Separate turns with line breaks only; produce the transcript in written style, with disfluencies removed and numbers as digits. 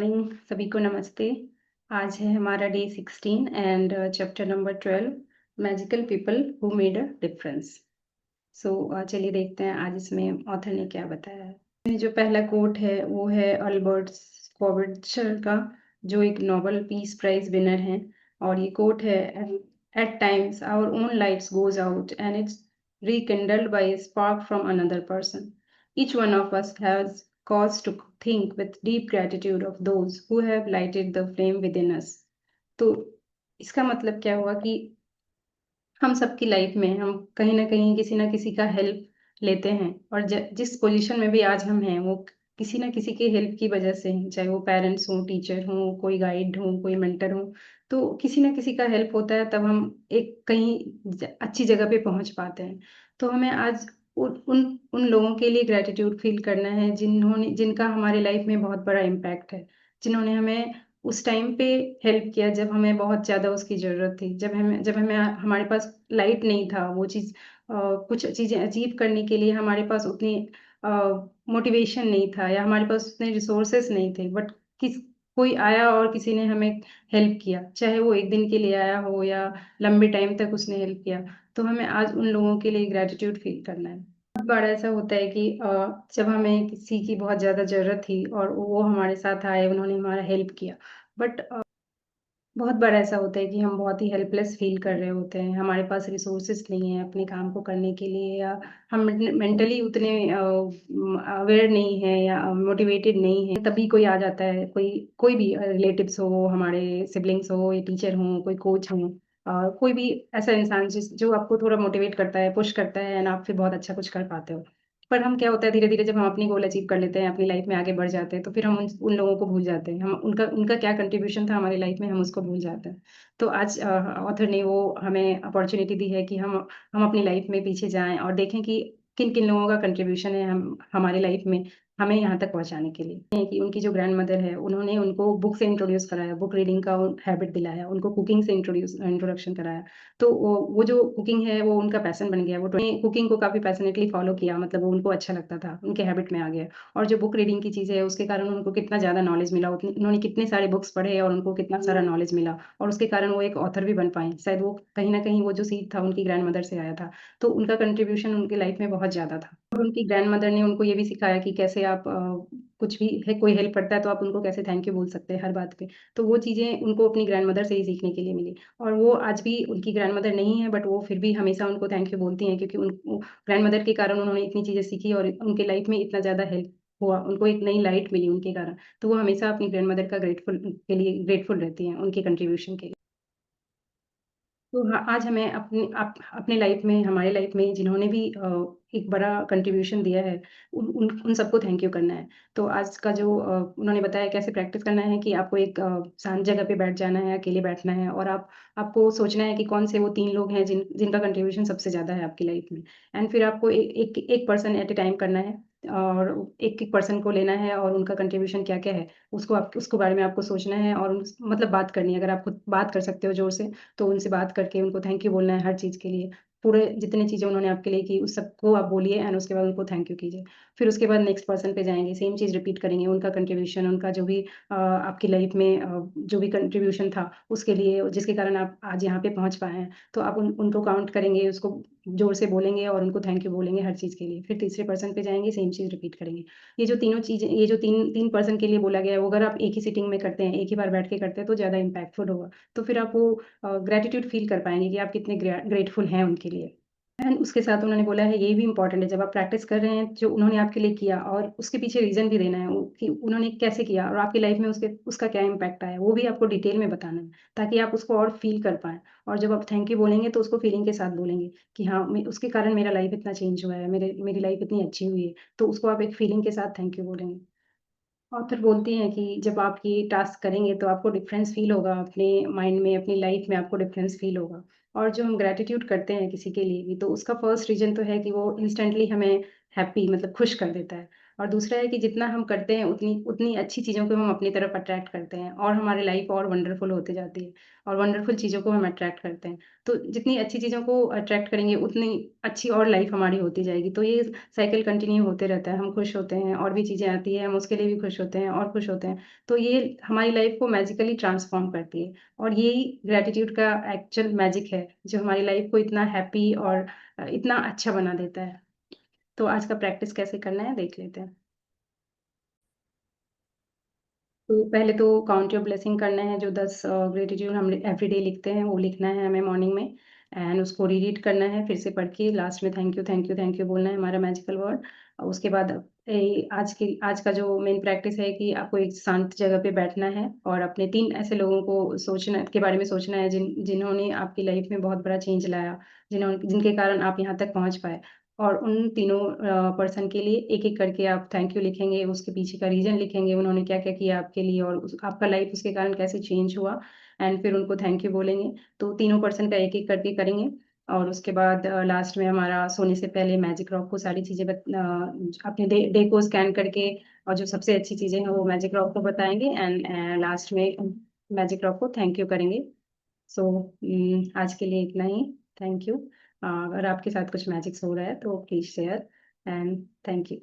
Morning सभी को नमस्ते। आज है हमारा day 16 and chapter number 12 magical people who made a difference. चलिए देखते हैं आज इसमें ऑथर ने क्या बताया है। इसमें जो पहला कोट है वो है अल्बर्ट स्कॉविट्जर का, जो एक नोबेल पीस प्राइज विनर हैं। और ये कोट है, at times our own lights goes out and it's rekindled by a spark from another person. Each one of us has cause to think with deep gratitude of those who have lighted the flame within us. तो इसका मतलब क्या हुआ कि हम सबकी life में हम कहीं न किसी का हेल्प लेते हैं, और जिस पोजीशन में भी आज हम हैं वो किसी न किसी की हेल्प की वजह से है। चाहे वो पेरेंट्स हों, टीचर हों, कोई गाइड हो, कोई मेंटर हो, तो किसी न किसी का हेल्प होता है, तब हम एक कहीं अच्छी जगह पे पहुंच पाते हैं। तो हमें आज उन उन उन लोगों के लिए ग्रेटिट्यूड फील करना है जिनका हमारे लाइफ में बहुत बड़ा इम्पैक्ट है, जिन्होंने हमें उस टाइम पे हेल्प किया जब हमें बहुत ज़्यादा उसकी ज़रूरत थी। जब हमें हमारे पास लाइट नहीं था, वो चीज़ कुछ चीज़ें अचीव करने के लिए हमारे पास उतनी अ, मोटिवेशन नहीं था, या हमारे पास उतने रिसोर्सेज़ नहीं थे, बट कोई आया और किसी ने हमें हेल्प किया। चाहे वो 1 दिन के लिए आया हो या लंबे टाइम तक उसने हेल्प किया। तो हमें आज उन लोगों के लिए ग्रैटिट्यूड फ़ील करना है। बहुत बार ऐसा होता है कि जब हमें किसी की बहुत ज़्यादा ज़रूरत थी और वो हमारे साथ आए, उन्होंने हमारा हेल्प किया। बट बहुत बार ऐसा होता है कि हम बहुत ही हेल्पलेस फ़ील कर रहे होते हैं, हमारे पास रिसोर्सेज़ नहीं है अपने काम को करने के लिए, या हम मेंटली उतने अवेयर नहीं हैं या मोटिवेटेड नहीं हैं। तभी कोई आ जाता है, कोई कोई भी रिलेटिव्स हो, हमारे सिबलिंग्स हो, या टीचर हों, कोई कोच हों, कोई भी ऐसा इंसान जो आपको थोड़ा मोटिवेट करता है, पुश करता है, एंड आप फिर बहुत अच्छा कुछ कर पाते हो। पर हम क्या होता है, धीरे-धीरे जब हम अपनी गोल अचीव कर लेते हैं, अपनी लाइफ़ में आगे बढ़ जाते हैं, तो फिर हम उन उन लोगों को भूल जाते हैं। हम उनका उनका क्या कंट्रीब्यूशन था हमारी लाइफ़ में, हम उसको भूल जाते हैं। तो आज ऑथर ने वो हमें अपॉर्च्युनिटी दी है कि हम अपनी लाइफ़ में पीछे जाएँ और देखें कि किन-किन लोगों का कंट्रीब्यूशन है हम हमारी लाइफ़ में हमें यहाँ तक पहुँचाने के लिए। कि उनकी जो ग्रैंडमदर है, उन्होंने उनको बुक से इंट्रोड्यूस कराया, बुक रीडिंग का हैबिट दिलाया, उनको कुकिंग से इंट्रोडक्शन कराया। तो वो जो कुकिंग है वो उनका पैशन बन गया। वो कुकिंग को काफ़ी पैशनेटली फ़ॉलो किया, मतलब वो उनको अच्छा लगता था, उनके हैबिट में आ गया। और जो बुक रीडिंग की चीज़ है उसके कारण उनको कितना ज़्यादा नॉलेज मिला, उतनी उन्होंने कितने सारे बुक्स पढ़े और उनको कितना सारा नॉलेज मिला, और उसके कारण वो एक ऑथर भी बन पाएँ। शायद वो कहीं न कहीं वो जो सीड था उनकी ग्रैंडमदर से आया था। तो उनका कंट्रीब्यूशन उनकी लाइफ़ में बहुत ज़्यादा था। और उनकी ग्रैंडमदर ने उनको ये भी सिखाया कि कैसे आप कुछ भी है, कोई हेल्प करता है तो आप उनको कैसे थैंक यू बोल सकते हैं हर बात पे। तो वो चीज़ें उनको अपनी ग्रैंडमदर से ही सीखने के लिए मिली। और वो आज भी उनकी ग्रैंडमदर नहीं है, बट वो फिर भी हमेशा उनको थैंक यू बोलती हैं, क्योंकि वो ग्रैंडमदर के कारण उन्होंने इतनी चीज़ें सीखी और उनके लाइफ़ में इतना ज़्यादा हेल्प हुआ, उनको एक नई लाइट मिली उनके कारण। तो वो हमेशा अपनी ग्रैंडमदर का ग्रेटफुल रहती हैं उनके कंट्रीब्यूशन के लिए। तो हाँ, आज हमें अपने लाइफ में, हमारे लाइफ में जिन्होंने भी एक बड़ा कंट्रीब्यूशन दिया है, उन उन उन सबको थैंक यू करना है। तो आज का जो उन्होंने बताया कैसे प्रैक्टिस करना है, कि आपको एक शांत जगह पे बैठ जाना है, अकेले बैठना है, और आपको सोचना है कि कौन से वो 3 लोग हैं जिनका कंट्रीब्यूशन सबसे ज़्यादा है आपकी लाइफ में। एंड फिर आपको एक पर्सन एट अ टाइम करना है, और एक-एक पर्सन को लेना है और उनका कंट्रीब्यूशन क्या-क्या है, उसको बारे में आपको सोचना है, और मतलब बात करनी है। अगर आप खुद बात कर सकते हो ज़ोर से, तो उनसे बात करके उनको थैंक यू बोलना है हर चीज़ के लिए। पूरे जितनी चीज़ें उन्होंने आपके लिए की, उस सबको आप बोलिए, एंड उसके बाद उनको थैंक यू कीजिए। फिर उसके बाद नेक्स्ट पर्सन पे जाएँगे, सेम चीज़ रिपीट करेंगे, उनका कंट्रीब्यूशन, उनका जो भी आपकी लाइफ़ में जो भी कंट्रीब्यूशन था, उसके लिए जिसके कारण आप आज यहाँ पे पहुँच पाए हैं। तो आप उनको काउंट करेंगे, उसको ज़ोर से बोलेंगे और उनको थैंक यू बोलेंगे हर चीज़ के लिए। फिर तीसरे पर्सन पे जाएँगे, सेम चीज़ रिपीट करेंगे। ये जो तीनों चीज़ें, ये जो 3 पर्सन के लिए बोला गया है, वो अगर आप एक ही सिटिंग में करते हैं, एक ही बार बैठ के करते हैं, तो ज़्यादा इम्पैक्टफुल होगा। तो फिर आप वो ग्रैटिट्यूड फ़ील कर पाएँगे कि आप कितने ग्रेटफुल हैं उनके लिए। एंड उसके साथ उन्होंने बोला है, ये भी इम्पोर्टेंट है, जब आप प्रैक्टिस कर रहे हैं, जो उन्होंने आपके लिए किया, और उसके पीछे रीज़न भी देना है, वो कि उन्होंने कैसे किया और आपकी लाइफ़ में उसका क्या इम्पैक्ट आया, वो भी आपको डिटेल में बताना है, ताकि आप उसको और फ़ील कर पाएँ। और जब आप थैंक यू बोलेंगे, तो उसको फ़ीलिंग के साथ बोलेंगे कि हाँ, मैं उसके कारण मेरा लाइफ़ इतना चेंज हुआ है, मेरी लाइफ़ इतनी अच्छी हुई है। तो उसको आप एक फ़ीलिंग के साथ थैंक यू बोलेंगे। ऑथर बोलती हैं कि जब आप ये टास्क करेंगे, तो आपको डिफरेंस फ़ील होगा अपने माइंड में, अपनी लाइफ़ में आपको डिफरेंस फ़ील होगा। और जो हम ग्रैटिट्यूड करते हैं किसी के लिए भी, तो उसका फर्स्ट रीज़न तो है कि वो इंस्टेंटली हमें हैप्पी, मतलब खुश कर देता है। और दूसरा है कि जितना हम करते हैं उतनी उतनी अच्छी चीज़ों को हम अपनी तरफ अट्रैक्ट करते हैं और हमारी लाइफ और वंडरफुल होती जाती है और वंडरफुल चीज़ों को हम अट्रैक्ट करते हैं। तो जितनी अच्छी चीज़ों को अट्रैक्ट करेंगे उतनी अच्छी और लाइफ हमारी होती जाएगी। तो ये साइकिल कंटिन्यू होते रहता है। हम खुश होते हैं और भी चीज़ें आती हैं, हम उसके लिए भी खुश होते हैं और खुश होते हैं। तो ये हमारी लाइफ को मैजिकली ट्रांसफॉर्म करती है और यही ग्रैटिट्यूड का एक्चुअल मैजिक है, जो हमारी लाइफ को इतना हैप्पी और इतना अच्छा बना देता है। तो आज का प्रैक्टिस कैसे करना है देख लेते हैं। तो पहले तो काउंट योर ब्लेसिंग करना है, जो 10 ग्रेटिट्यूड हम एवरीडे लिखते हैं वो लिखना है हमें मॉर्निंग में एंड उसको रीड करना है, फिर से पढ़ के लास्ट में thank you thank you thank you बोलना है हमारा मैजिकल वर्ड। उसके बाद आज का जो मेन प्रैक्टिस है कि आपको एक शांत जगह पे बैठना है और अपने 3 ऐसे लोगों को सोचना के बारे में सोचना है जिन्होंने आपकी लाइफ में बहुत बड़ा चेंज लाया, जिनके कारण आप यहाँ तक पहुँच पाए। और उन तीनों पर्सन के लिए एक-एक करके आप थैंक यू लिखेंगे, उसके पीछे का रीज़न लिखेंगे, उन्होंने क्या-क्या किया आपके लिए और आपका लाइफ उसके कारण कैसे चेंज हुआ एंड फिर उनको थैंक यू बोलेंगे। तो तीनों पर्सन का एक-एक करके करेंगे और उसके बाद लास्ट में हमारा सोने से पहले मैजिक रॉक को सारी चीज़ें अपने डे डे को स्कैन करके और जो सबसे अच्छी चीज़ें हैं वो मैजिक रॉक को बताएँगे एंड लास्ट में मैजिक रॉक को थैंक यू करेंगे। सो आज के लिए इतना ही। Thank you. अगर आपके साथ कुछ मैजिक्स हो रहा है तो please share and thank you.